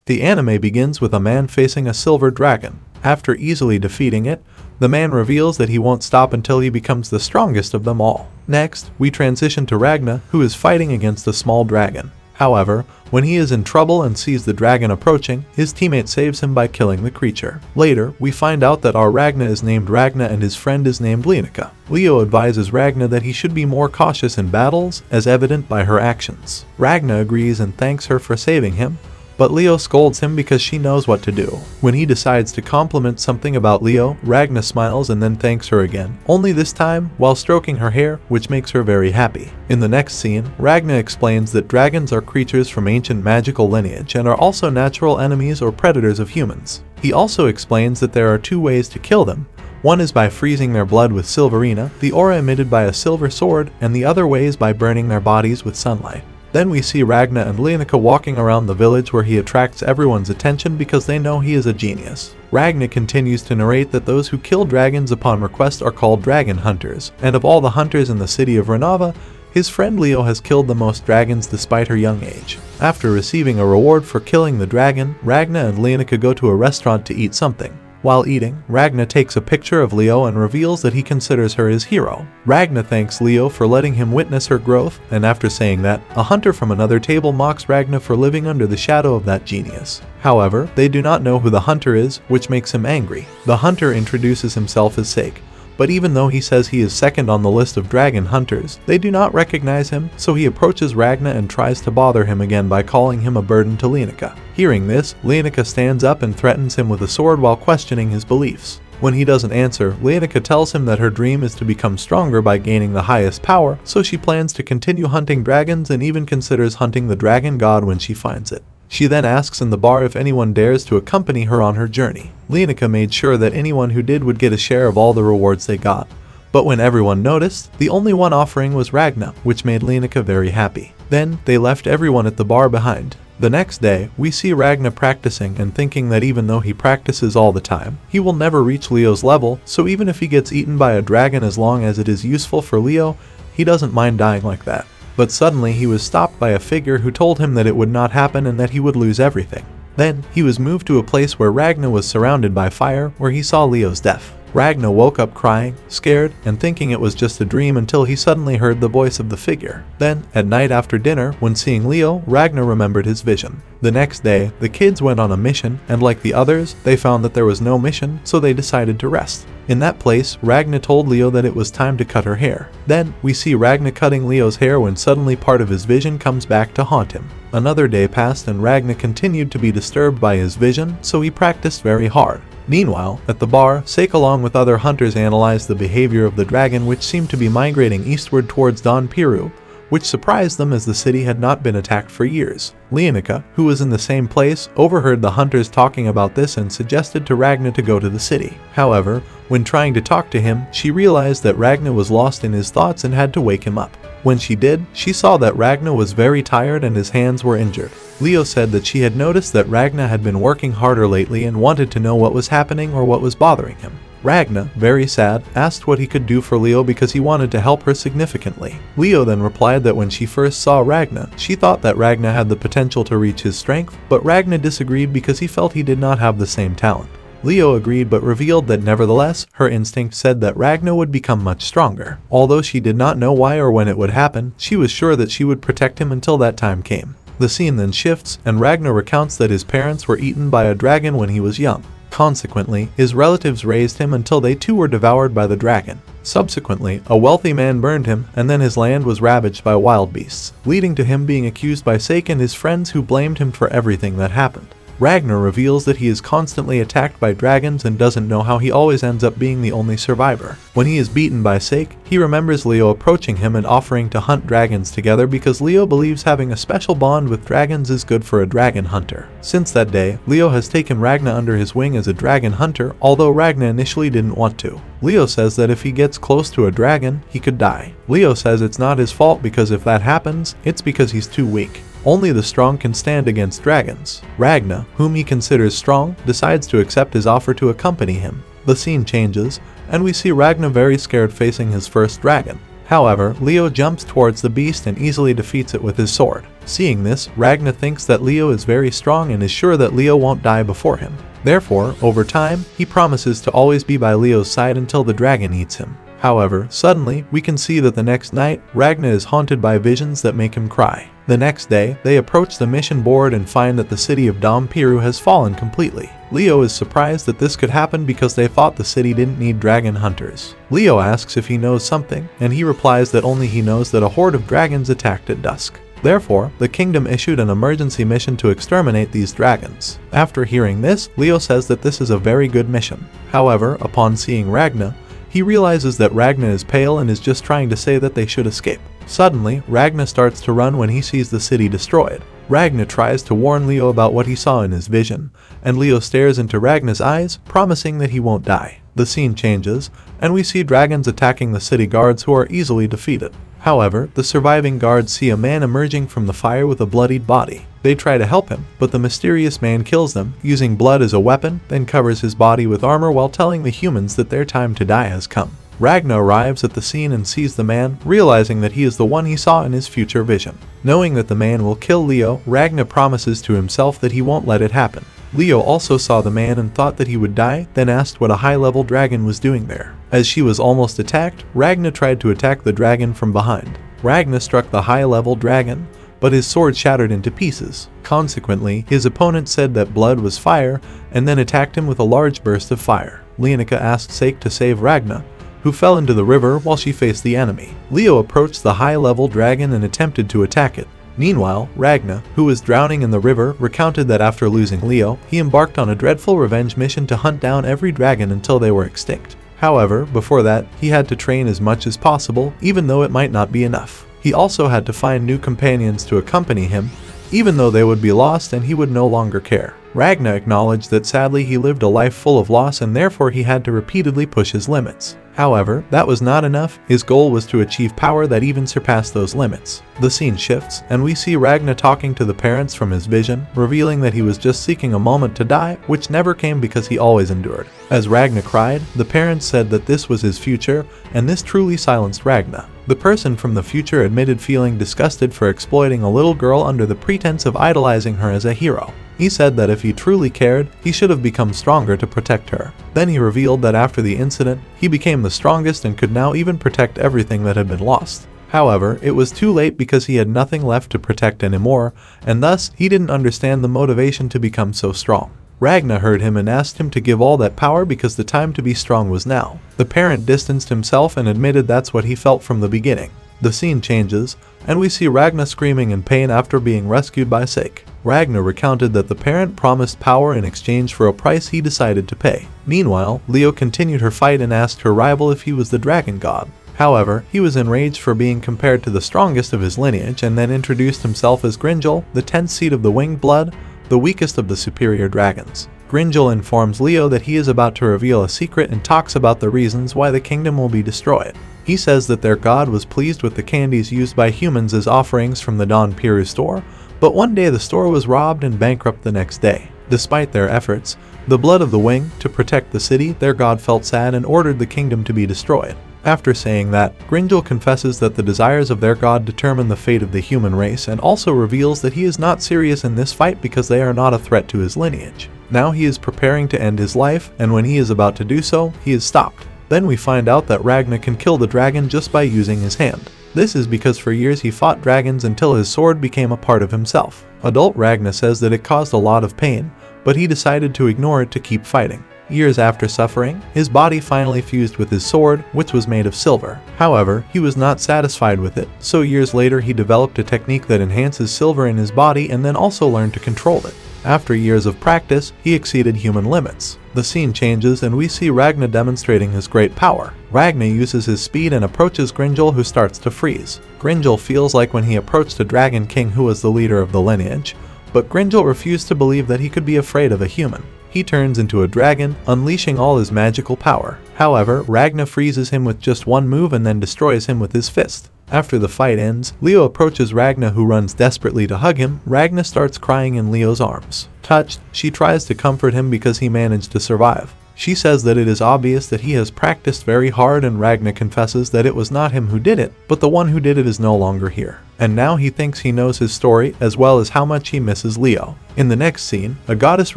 The anime begins with a man facing a silver dragon. After easily defeating it, the man reveals that he won't stop until he becomes the strongest of them all. Next, we transition to Ragna, who is fighting against a small dragon. However, when he is in trouble and sees the dragon approaching, his teammate saves him by killing the creature. Later, we find out that our Ragna is named Ragna and his friend is named Lenica. Leo advises Ragna that he should be more cautious in battles, as evident by her actions. Ragna agrees and thanks her for saving him, but Leo scolds him because she knows what to do. When he decides to compliment something about Leo, Ragna smiles and then thanks her again, only this time while stroking her hair, which makes her very happy. In the next scene, Ragna explains that dragons are creatures from ancient magical lineage and are also natural enemies or predators of humans. He also explains that there are two ways to kill them. One is by freezing their blood with silverina, the aura emitted by a silver sword, and the other way is by burning their bodies with sunlight. Then we see Ragna and Lenica walking around the village where he attracts everyone's attention because they know he is a genius. Ragna continues to narrate that those who kill dragons upon request are called dragon hunters, and of all the hunters in the city of Renava, his friend Leo has killed the most dragons despite her young age. After receiving a reward for killing the dragon, Ragna and Lenica go to a restaurant to eat something. While eating, Ragna takes a picture of Leo and reveals that he considers her his hero. Ragna thanks Leo for letting him witness her growth, and after saying that, a hunter from another table mocks Ragna for living under the shadow of that genius. However, they do not know who the hunter is, which makes him angry. The hunter introduces himself as Sake, but even though he says he is second on the list of dragon hunters, they do not recognize him, so he approaches Ragna and tries to bother him again by calling him a burden to Lenica. Hearing this, Lenica stands up and threatens him with a sword while questioning his beliefs. When he doesn't answer, Lenica tells him that her dream is to become stronger by gaining the highest power, so she plans to continue hunting dragons and even considers hunting the dragon god when she finds it. She then asks in the bar if anyone dares to accompany her on her journey. Lenica made sure that anyone who did would get a share of all the rewards they got. But when everyone noticed, the only one offering was Ragna, which made Lenica very happy. Then, they left everyone at the bar behind. The next day, we see Ragna practicing and thinking that even though he practices all the time, he will never reach Leo's level, so even if he gets eaten by a dragon as long as it is useful for Leo, he doesn't mind dying like that. But suddenly he was stopped by a figure who told him that it would not happen and that he would lose everything. Then, he was moved to a place where Ragna was surrounded by fire, where he saw Leo's death. Ragna woke up crying, scared, and thinking it was just a dream until he suddenly heard the voice of the figure. Then, at night after dinner, when seeing Leo, Ragna remembered his vision. The next day, the kids went on a mission, and like the others, they found that there was no mission, so they decided to rest. In that place, Ragna told Leo that it was time to cut her hair. Then, we see Ragna cutting Leo's hair when suddenly part of his vision comes back to haunt him. Another day passed and Ragna continued to be disturbed by his vision, so he practiced very hard. Meanwhile, at the bar, Sake along with other hunters analyzed the behavior of the dragon, which seemed to be migrating eastward towards Don Piru, which surprised them as the city had not been attacked for years. Lenica, who was in the same place, overheard the hunters talking about this and suggested to Ragna to go to the city. However, when trying to talk to him, she realized that Ragna was lost in his thoughts and had to wake him up. When she did, she saw that Ragna was very tired and his hands were injured. Leo said that she had noticed that Ragna had been working harder lately and wanted to know what was happening or what was bothering him. Ragna, very sad, asked what he could do for Leo because he wanted to help her significantly. Leo then replied that when she first saw Ragna, she thought that Ragna had the potential to reach his strength, but Ragna disagreed because he felt he did not have the same talent. Leo agreed but revealed that nevertheless, her instinct said that Ragna would become much stronger. Although she did not know why or when it would happen, she was sure that she would protect him until that time came. The scene then shifts, and Ragna recounts that his parents were eaten by a dragon when he was young. Consequently, his relatives raised him until they too were devoured by the dragon. Subsequently, a wealthy man burned him, and then his land was ravaged by wild beasts, leading to him being accused by Sake and his friends who blamed him for everything that happened. Ragna reveals that he is constantly attacked by dragons and doesn't know how he always ends up being the only survivor. When he is beaten by Sake, he remembers Leo approaching him and offering to hunt dragons together because Leo believes having a special bond with dragons is good for a dragon hunter. Since that day, Leo has taken Ragna under his wing as a dragon hunter, although Ragna initially didn't want to. Leo says that if he gets close to a dragon, he could die. Leo says it's not his fault because if that happens, it's because he's too weak. Only the strong can stand against dragons. Ragna, whom he considers strong, decides to accept his offer to accompany him. The scene changes, and we see Ragna very scared facing his first dragon. However, Leo jumps towards the beast and easily defeats it with his sword. Seeing this, Ragna thinks that Leo is very strong and is sure that Leo won't die before him. Therefore, over time, he promises to always be by Leo's side until the dragon eats him. However, suddenly, we can see that the next night, Ragna is haunted by visions that make him cry. The next day, they approach the mission board and find that the city of Dompiru has fallen completely. Leo is surprised that this could happen because they thought the city didn't need dragon hunters. Leo asks if he knows something, and he replies that only he knows that a horde of dragons attacked at dusk. Therefore, the kingdom issued an emergency mission to exterminate these dragons. After hearing this, Leo says that this is a very good mission. However, upon seeing Ragna, he realizes that Ragna is pale and is just trying to say that they should escape. Suddenly, Ragna starts to run when he sees the city destroyed. Ragna tries to warn Leo about what he saw in his vision, and Leo stares into Ragna's eyes, promising that he won't die. The scene changes, and we see dragons attacking the city guards who are easily defeated. However, the surviving guards see a man emerging from the fire with a bloodied body. They try to help him, but the mysterious man kills them, using blood as a weapon, then covers his body with armor while telling the humans that their time to die has come. Ragna arrives at the scene and sees the man, realizing that he is the one he saw in his future vision. Knowing that the man will kill Leo, Ragna promises to himself that he won't let it happen. Leo also saw the man and thought that he would die, then asked what a high-level dragon was doing there. As she was almost attacked, Ragna tried to attack the dragon from behind. Ragna struck the high-level dragon, but his sword shattered into pieces. Consequently, his opponent said that blood was fire, and then attacked him with a large burst of fire. Leonica asked Sake to save Ragna, who fell into the river while she faced the enemy. Leo approached the high-level dragon and attempted to attack it. Meanwhile, Ragna, who was drowning in the river, recounted that after losing Leo, he embarked on a dreadful revenge mission to hunt down every dragon until they were extinct. However, before that, he had to train as much as possible, even though it might not be enough. He also had to find new companions to accompany him, even though they would be lost and he would no longer care. Ragna acknowledged that sadly he lived a life full of loss and therefore he had to repeatedly push his limits. However, that was not enough. His goal was to achieve power that even surpassed those limits. The scene shifts, and we see Ragna talking to the parents from his vision, revealing that he was just seeking a moment to die, which never came because he always endured. As Ragna cried, the parents said that this was his future, and this truly silenced Ragna. The person from the future admitted feeling disgusted for exploiting a little girl under the pretense of idolizing her as a hero. He said that if he truly cared, he should have become stronger to protect her. Then he revealed that after the incident, he became the strongest and could now even protect everything that had been lost. However, it was too late because he had nothing left to protect anymore, and thus he didn't understand the motivation to become so strong. Ragna heard him and asked him to give all that power because the time to be strong was now. The parent distanced himself and admitted that's what he felt from the beginning. The scene changes, and we see Ragna screaming in pain after being rescued by Sake. Ragna recounted that the parent promised power in exchange for a price he decided to pay. Meanwhile, Leo continued her fight and asked her rival if he was the dragon god. However, he was enraged for being compared to the strongest of his lineage and then introduced himself as Gringel, the 10th seed of the winged blood, the weakest of the superior dragons. Gringel informs Leo that he is about to reveal a secret and talks about the reasons why the kingdom will be destroyed. He says that their god was pleased with the candies used by humans as offerings from the Dompiru store, but one day the store was robbed and bankrupt the next day. Despite their efforts, the blood of the wing, to protect the city, their god felt sad and ordered the kingdom to be destroyed. After saying that, Gringel confesses that the desires of their god determine the fate of the human race and also reveals that he is not serious in this fight because they are not a threat to his lineage. Now he is preparing to end his life, and when he is about to do so, he is stopped. Then we find out that Ragna can kill the dragon just by using his hand. This is because for years he fought dragons until his sword became a part of himself. Adult Ragna says that it caused a lot of pain, but he decided to ignore it to keep fighting. Years after suffering, his body finally fused with his sword, which was made of silver. However, he was not satisfied with it, so years later he developed a technique that enhances silver in his body and then also learned to control it. After years of practice, he exceeded human limits. The scene changes and we see Ragna demonstrating his great power. Ragna uses his speed and approaches Gringel, who starts to freeze. Gringel feels like when he approached a dragon king who was the leader of the lineage, but Gringel refused to believe that he could be afraid of a human. He turns into a dragon, unleashing all his magical power. However, Ragna freezes him with just one move and then destroys him with his fist. After the fight ends, Leo approaches Ragna, who runs desperately to hug him. Ragna starts crying in Leo's arms. Touched, she tries to comfort him because he managed to survive. She says that it is obvious that he has practiced very hard, and Ragna confesses that it was not him who did it, but the one who did it is no longer here. And now he thinks he knows his story as well as how much he misses Leo. In the next scene, a goddess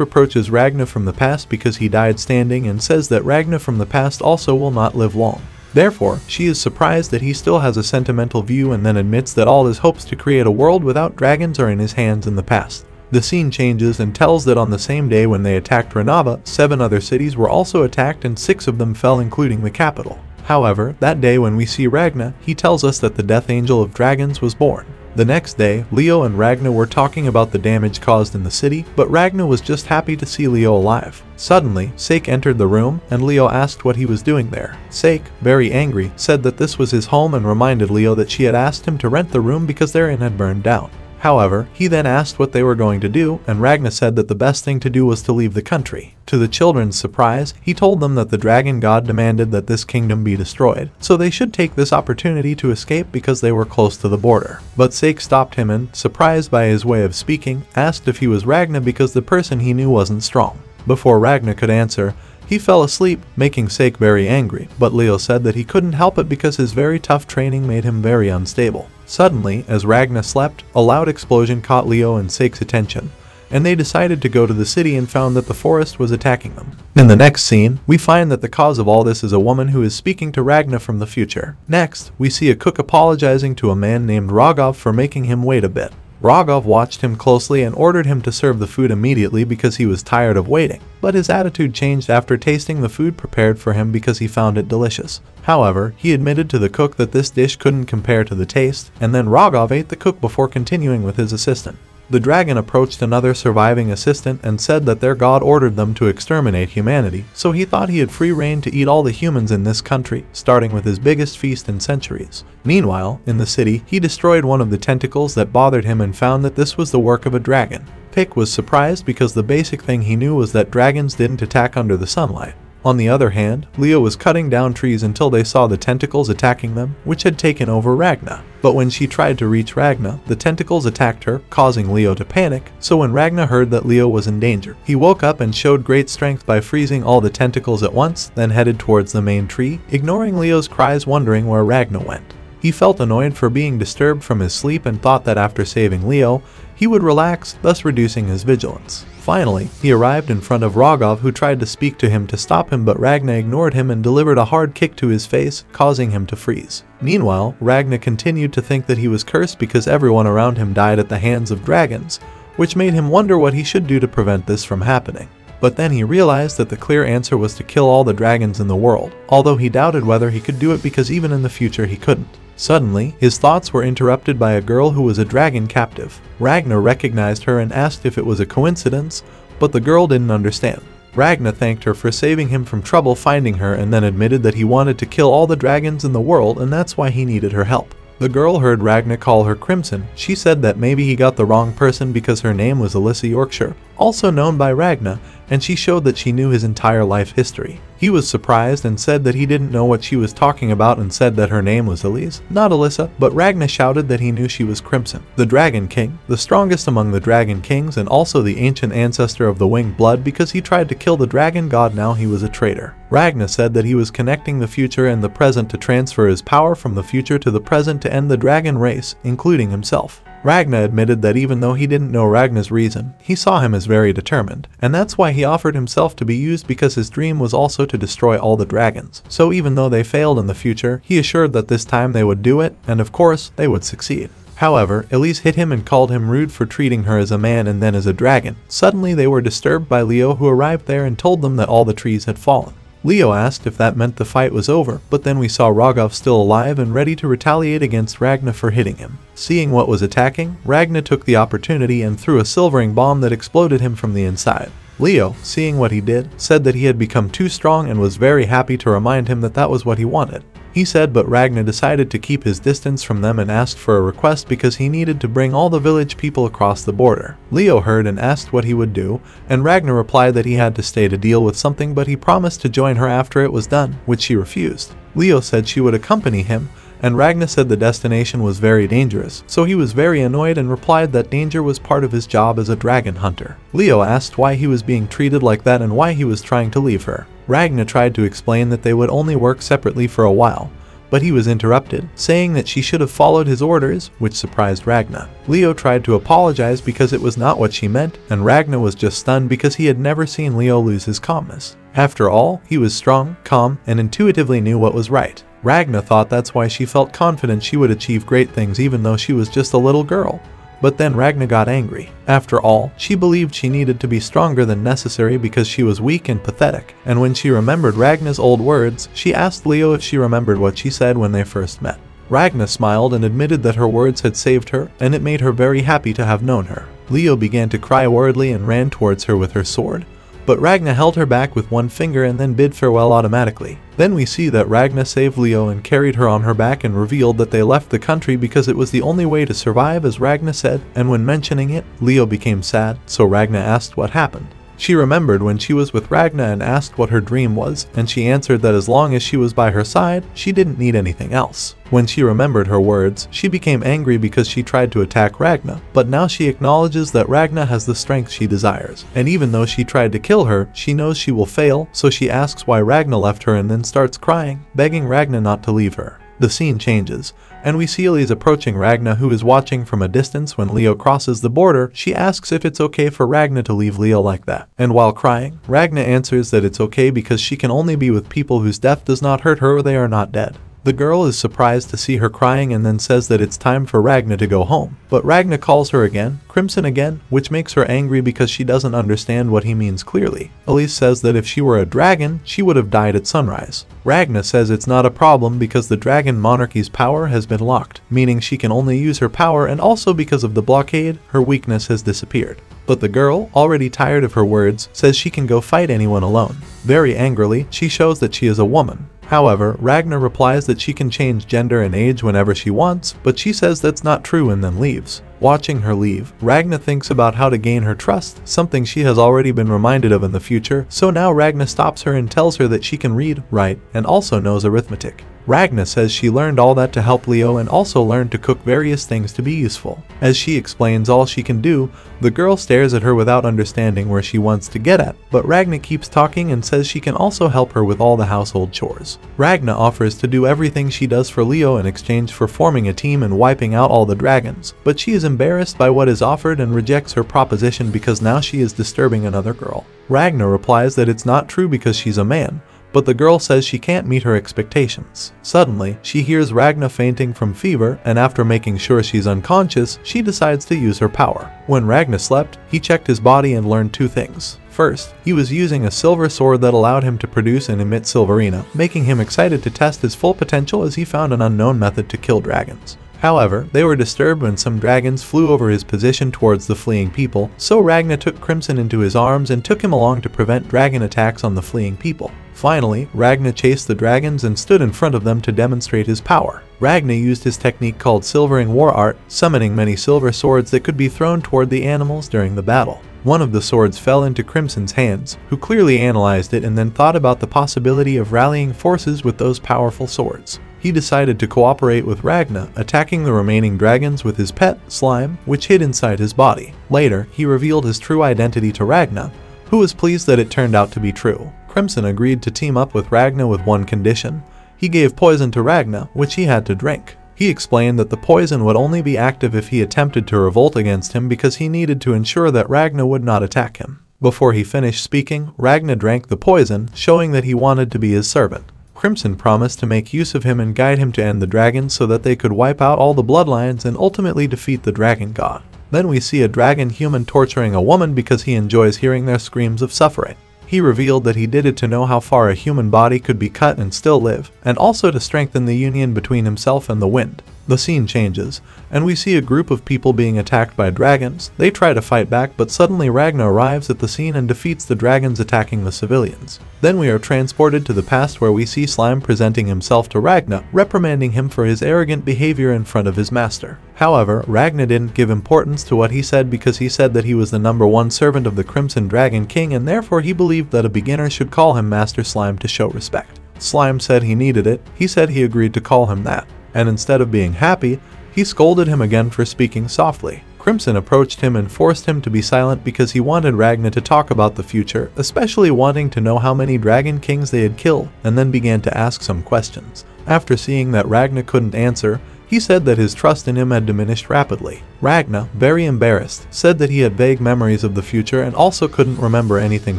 reproaches Ragna from the past because he died standing and says that Ragna from the past also will not live long. Therefore, she is surprised that he still has a sentimental view and then admits that all his hopes to create a world without dragons are in his hands in the past. The scene changes and tells that on the same day when they attacked Renava, 7 other cities were also attacked and 6 of them fell, including the capital. However, that day when we see Ragna, he tells us that the Death Angel of Dragons was born. The next day, Leo and Ragna were talking about the damage caused in the city, but Ragna was just happy to see Leo alive. Suddenly, Sake entered the room, and Leo asked what he was doing there. Sake, very angry, said that this was his home and reminded Leo that she had asked him to rent the room because their inn had burned down. However, he then asked what they were going to do, and Ragna said that the best thing to do was to leave the country. To the children's surprise, he told them that the dragon god demanded that this kingdom be destroyed, so they should take this opportunity to escape because they were close to the border. But Sake stopped him and, surprised by his way of speaking, asked if he was Ragna because the person he knew wasn't strong. Before Ragna could answer, he fell asleep, making Sake very angry, but Leo said that he couldn't help it because his very tough training made him very unstable. Suddenly, as Ragna slept, a loud explosion caught Leo and Sake's attention, and they decided to go to the city and found that the forest was attacking them. In the next scene, we find that the cause of all this is a woman who is speaking to Ragna from the future. Next, we see a cook apologizing to a man named Rogov for making him wait a bit. Rogov watched him closely and ordered him to serve the food immediately because he was tired of waiting, but his attitude changed after tasting the food prepared for him because he found it delicious. However, he admitted to the cook that this dish couldn't compare to the taste, and then Rogov ate the cook before continuing with his assistant. The dragon approached another surviving assistant and said that their god ordered them to exterminate humanity, so he thought he had free reign to eat all the humans in this country, starting with his biggest feast in centuries. Meanwhile, in the city, he destroyed one of the tentacles that bothered him and found that this was the work of a dragon. Pick was surprised because the basic thing he knew was that dragons didn't attack under the sunlight. On the other hand, Leo was cutting down trees until they saw the tentacles attacking them, which had taken over Ragna. But when she tried to reach Ragna, the tentacles attacked her, causing Leo to panic, so when Ragna heard that Leo was in danger, he woke up and showed great strength by freezing all the tentacles at once, then headed towards the main tree, ignoring Leo's cries, wondering where Ragna went. He felt annoyed for being disturbed from his sleep and thought that after saving Leo, he would relax, thus reducing his vigilance. Finally, he arrived in front of Rogov, who tried to speak to him to stop him, but Ragna ignored him and delivered a hard kick to his face, causing him to freeze. Meanwhile, Ragna continued to think that he was cursed because everyone around him died at the hands of dragons, which made him wonder what he should do to prevent this from happening. But then he realized that the clear answer was to kill all the dragons in the world, although he doubted whether he could do it because even in the future he couldn't. Suddenly, his thoughts were interrupted by a girl who was a dragon captive. Ragna recognized her and asked if it was a coincidence, but the girl didn't understand. Ragna thanked her for saving him from trouble finding her and then admitted that he wanted to kill all the dragons in the world and that's why he needed her help. The girl heard Ragna call her Crimson. She said that maybe he got the wrong person because her name was Alyssa Yorkshire, also known by Ragna, and she showed that she knew his entire life history. He was surprised and said that he didn't know what she was talking about and said that her name was Elise, not Alyssa, but Ragna shouted that he knew she was Crimson. The Dragon King, the strongest among the Dragon Kings and also the ancient ancestor of the winged blood because he tried to kill the dragon god, now he was a traitor. Ragna said that he was connecting the future and the present to transfer his power from the future to the present to end the dragon race, including himself. Ragna admitted that even though he didn't know Ragna's reason, he saw him as very determined, and that's why he offered himself to be used because his dream was also to destroy all the dragons. So even though they failed in the future, he assured that this time they would do it, and of course, they would succeed. However, Elise hit him and called him rude for treating her as a man and then as a dragon. Suddenly they were disturbed by Leo, who arrived there and told them that all the trees had fallen. Leo asked if that meant the fight was over, but then we saw Rogov still alive and ready to retaliate against Ragna for hitting him. Seeing what was attacking, Ragna took the opportunity and threw a silvering bomb that exploded him from the inside. Leo, seeing what he did, said that he had become too strong and was very happy to remind him that that was what he wanted. He said, but Ragna decided to keep his distance from them and asked for a request because he needed to bring all the village people across the border. Leo heard and asked what he would do, and Ragna replied that he had to stay to deal with something, but he promised to join her after it was done, which she refused. Leo said she would accompany him, and Ragna said the destination was very dangerous, so he was very annoyed and replied that danger was part of his job as a dragon hunter. Leo asked why he was being treated like that and why he was trying to leave her. Ragna tried to explain that they would only work separately for a while, but he was interrupted, saying that she should have followed his orders, which surprised Ragna. Leo tried to apologize because it was not what she meant, and Ragna was just stunned because he had never seen Leo lose his calmness. After all, he was strong, calm, and intuitively knew what was right. Ragna thought that's why she felt confident she would achieve great things even though she was just a little girl. But then Ragna got angry. After all, she believed she needed to be stronger than necessary because she was weak and pathetic, and when she remembered Ragna's old words, she asked Leo if she remembered what she said when they first met. Ragna smiled and admitted that her words had saved her, and it made her very happy to have known her. Leo began to cry wordly and ran towards her with her sword, but Ragna held her back with one finger and then bid farewell automatically. Then we see that Ragna saved Leo and carried her on her back and revealed that they left the country because it was the only way to survive, as Ragna said, and when mentioning it, Leo became sad, so Ragna asked what happened. She remembered when she was with Ragna and asked what her dream was, and she answered that as long as she was by her side, she didn't need anything else. When she remembered her words, she became angry because she tried to attack Ragna, but now she acknowledges that Ragna has the strength she desires, and even though she tried to kill her, she knows she will fail, so she asks why Ragna left her and then starts crying, begging Ragna not to leave her. The scene changes, and we see Elise approaching Ragna, who is watching from a distance. When Leo crosses the border, she asks if it's okay for Ragna to leave Leo like that. And while crying, Ragna answers that it's okay because she can only be with people whose death does not hurt her or they are not dead. The girl is surprised to see her crying and then says that it's time for Ragna to go home. But Ragna calls her again, Crimson again, which makes her angry because she doesn't understand what he means clearly. Elise says that if she were a dragon, she would have died at sunrise. Ragna says it's not a problem because the dragon monarchy's power has been locked, meaning she can only use her power, and also because of the blockade, her weakness has disappeared. But the girl, already tired of her words, says she can go fight anyone alone. Very angrily, she shows that she is a woman. However, Ragna replies that she can change gender and age whenever she wants, but she says that's not true and then leaves. Watching her leave, Ragna thinks about how to gain her trust, something she has already been reminded of in the future, so now Ragna stops her and tells her that she can read, write, and also knows arithmetic. Ragna says she learned all that to help Leo and also learned to cook various things to be useful. As she explains all she can do, the girl stares at her without understanding where she wants to get at, but Ragna keeps talking and says she can also help her with all the household chores. Ragna offers to do everything she does for Leo in exchange for forming a team and wiping out all the dragons, but she is embarrassed by what is offered and rejects her proposition because now she is disturbing another girl. Ragna replies that it's not true because she's a man, but the girl says she can't meet her expectations. Suddenly, she hears Ragna fainting from fever, and after making sure she's unconscious, she decides to use her power. When Ragna slept, he checked his body and learned two things. First, he was using a silver sword that allowed him to produce and emit silverina, making him excited to test his full potential as he found an unknown method to kill dragons. However, they were disturbed when some dragons flew over his position towards the fleeing people, so Ragna took Crimson into his arms and took him along to prevent dragon attacks on the fleeing people. Finally, Ragna chased the dragons and stood in front of them to demonstrate his power. Ragna used his technique called Silvering War Art, summoning many silver swords that could be thrown toward the animals during the battle. One of the swords fell into Crimson's hands, who clearly analyzed it and then thought about the possibility of rallying forces with those powerful swords. He decided to cooperate with Ragna, attacking the remaining dragons with his pet, Slime, which hid inside his body. Later, he revealed his true identity to Ragna, who was pleased that it turned out to be true. Crimson agreed to team up with Ragna with one condition. He gave poison to Ragna, which he had to drink. He explained that the poison would only be active if he attempted to revolt against him because he needed to ensure that Ragna would not attack him. Before he finished speaking, Ragna drank the poison, showing that he wanted to be his servant. Crimson promised to make use of him and guide him to end the dragons so that they could wipe out all the bloodlines and ultimately defeat the dragon god. Then we see a dragon human torturing a woman because he enjoys hearing their screams of suffering. He revealed that he did it to know how far a human body could be cut and still live, and also to strengthen the union between himself and the wind. The scene changes, and we see a group of people being attacked by dragons. They try to fight back, but suddenly Ragna arrives at the scene and defeats the dragons attacking the civilians. Then we are transported to the past where we see Slime presenting himself to Ragna, reprimanding him for his arrogant behavior in front of his master. However, Ragna didn't give importance to what he said because he said that he was the #1 servant of the Crimson Dragon King and therefore he believed that a beginner should call him Master Slime to show respect. Slime said he needed it. He said he agreed to call him that. And instead of being happy, he scolded him again for speaking softly. Crimson approached him and forced him to be silent because he wanted Ragna to talk about the future, especially wanting to know how many dragon kings they had killed, and then began to ask some questions. After seeing that Ragna couldn't answer, he said that his trust in him had diminished rapidly. Ragna, very embarrassed, said that he had vague memories of the future and also couldn't remember anything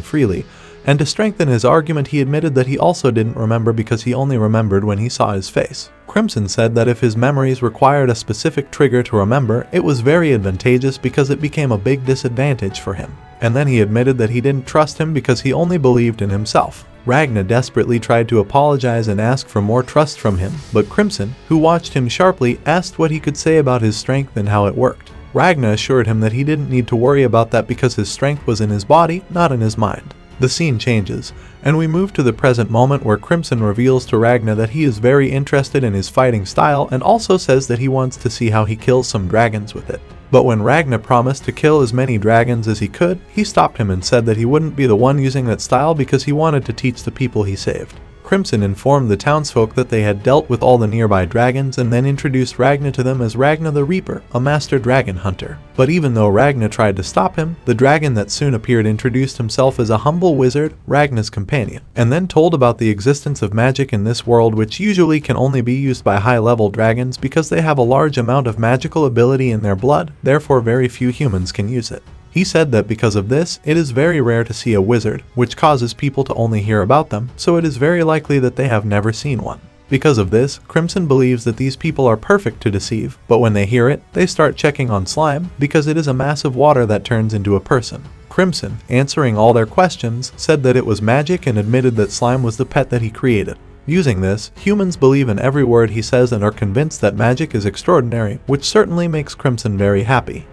freely, and to strengthen his argument he admitted that he also didn't remember because he only remembered when he saw his face. Crimson said that if his memories required a specific trigger to remember, it was very advantageous because it became a big disadvantage for him. And then he admitted that he didn't trust him because he only believed in himself. Ragna desperately tried to apologize and ask for more trust from him, but Crimson, who watched him sharply, asked what he could say about his strength and how it worked. Ragna assured him that he didn't need to worry about that because his strength was in his body, not in his mind. The scene changes, and we move to the present moment where Crimson reveals to Ragna that he is very interested in his fighting style and also says that he wants to see how he kills some dragons with it. But when Ragna promised to kill as many dragons as he could, he stopped him and said that he wouldn't be the one using that style because he wanted to teach the people he saved. Crimson informed the townsfolk that they had dealt with all the nearby dragons and then introduced Ragna to them as Ragna the Reaper, a master dragon hunter. But even though Ragna tried to stop him, the dragon that soon appeared introduced himself as a humble wizard, Ragna's companion, and then told about the existence of magic in this world, which usually can only be used by high-level dragons because they have a large amount of magical ability in their blood, therefore very few humans can use it. He said that because of this, it is very rare to see a wizard, which causes people to only hear about them, so it is very likely that they have never seen one. Because of this, Crimson believes that these people are perfect to deceive, but when they hear it, they start checking on slime because it is a mass of water that turns into a person. Crimson, answering all their questions, said that it was magic and admitted that slime was the pet that he created. Using this, humans believe in every word he says and are convinced that magic is extraordinary, which certainly makes Crimson very happy.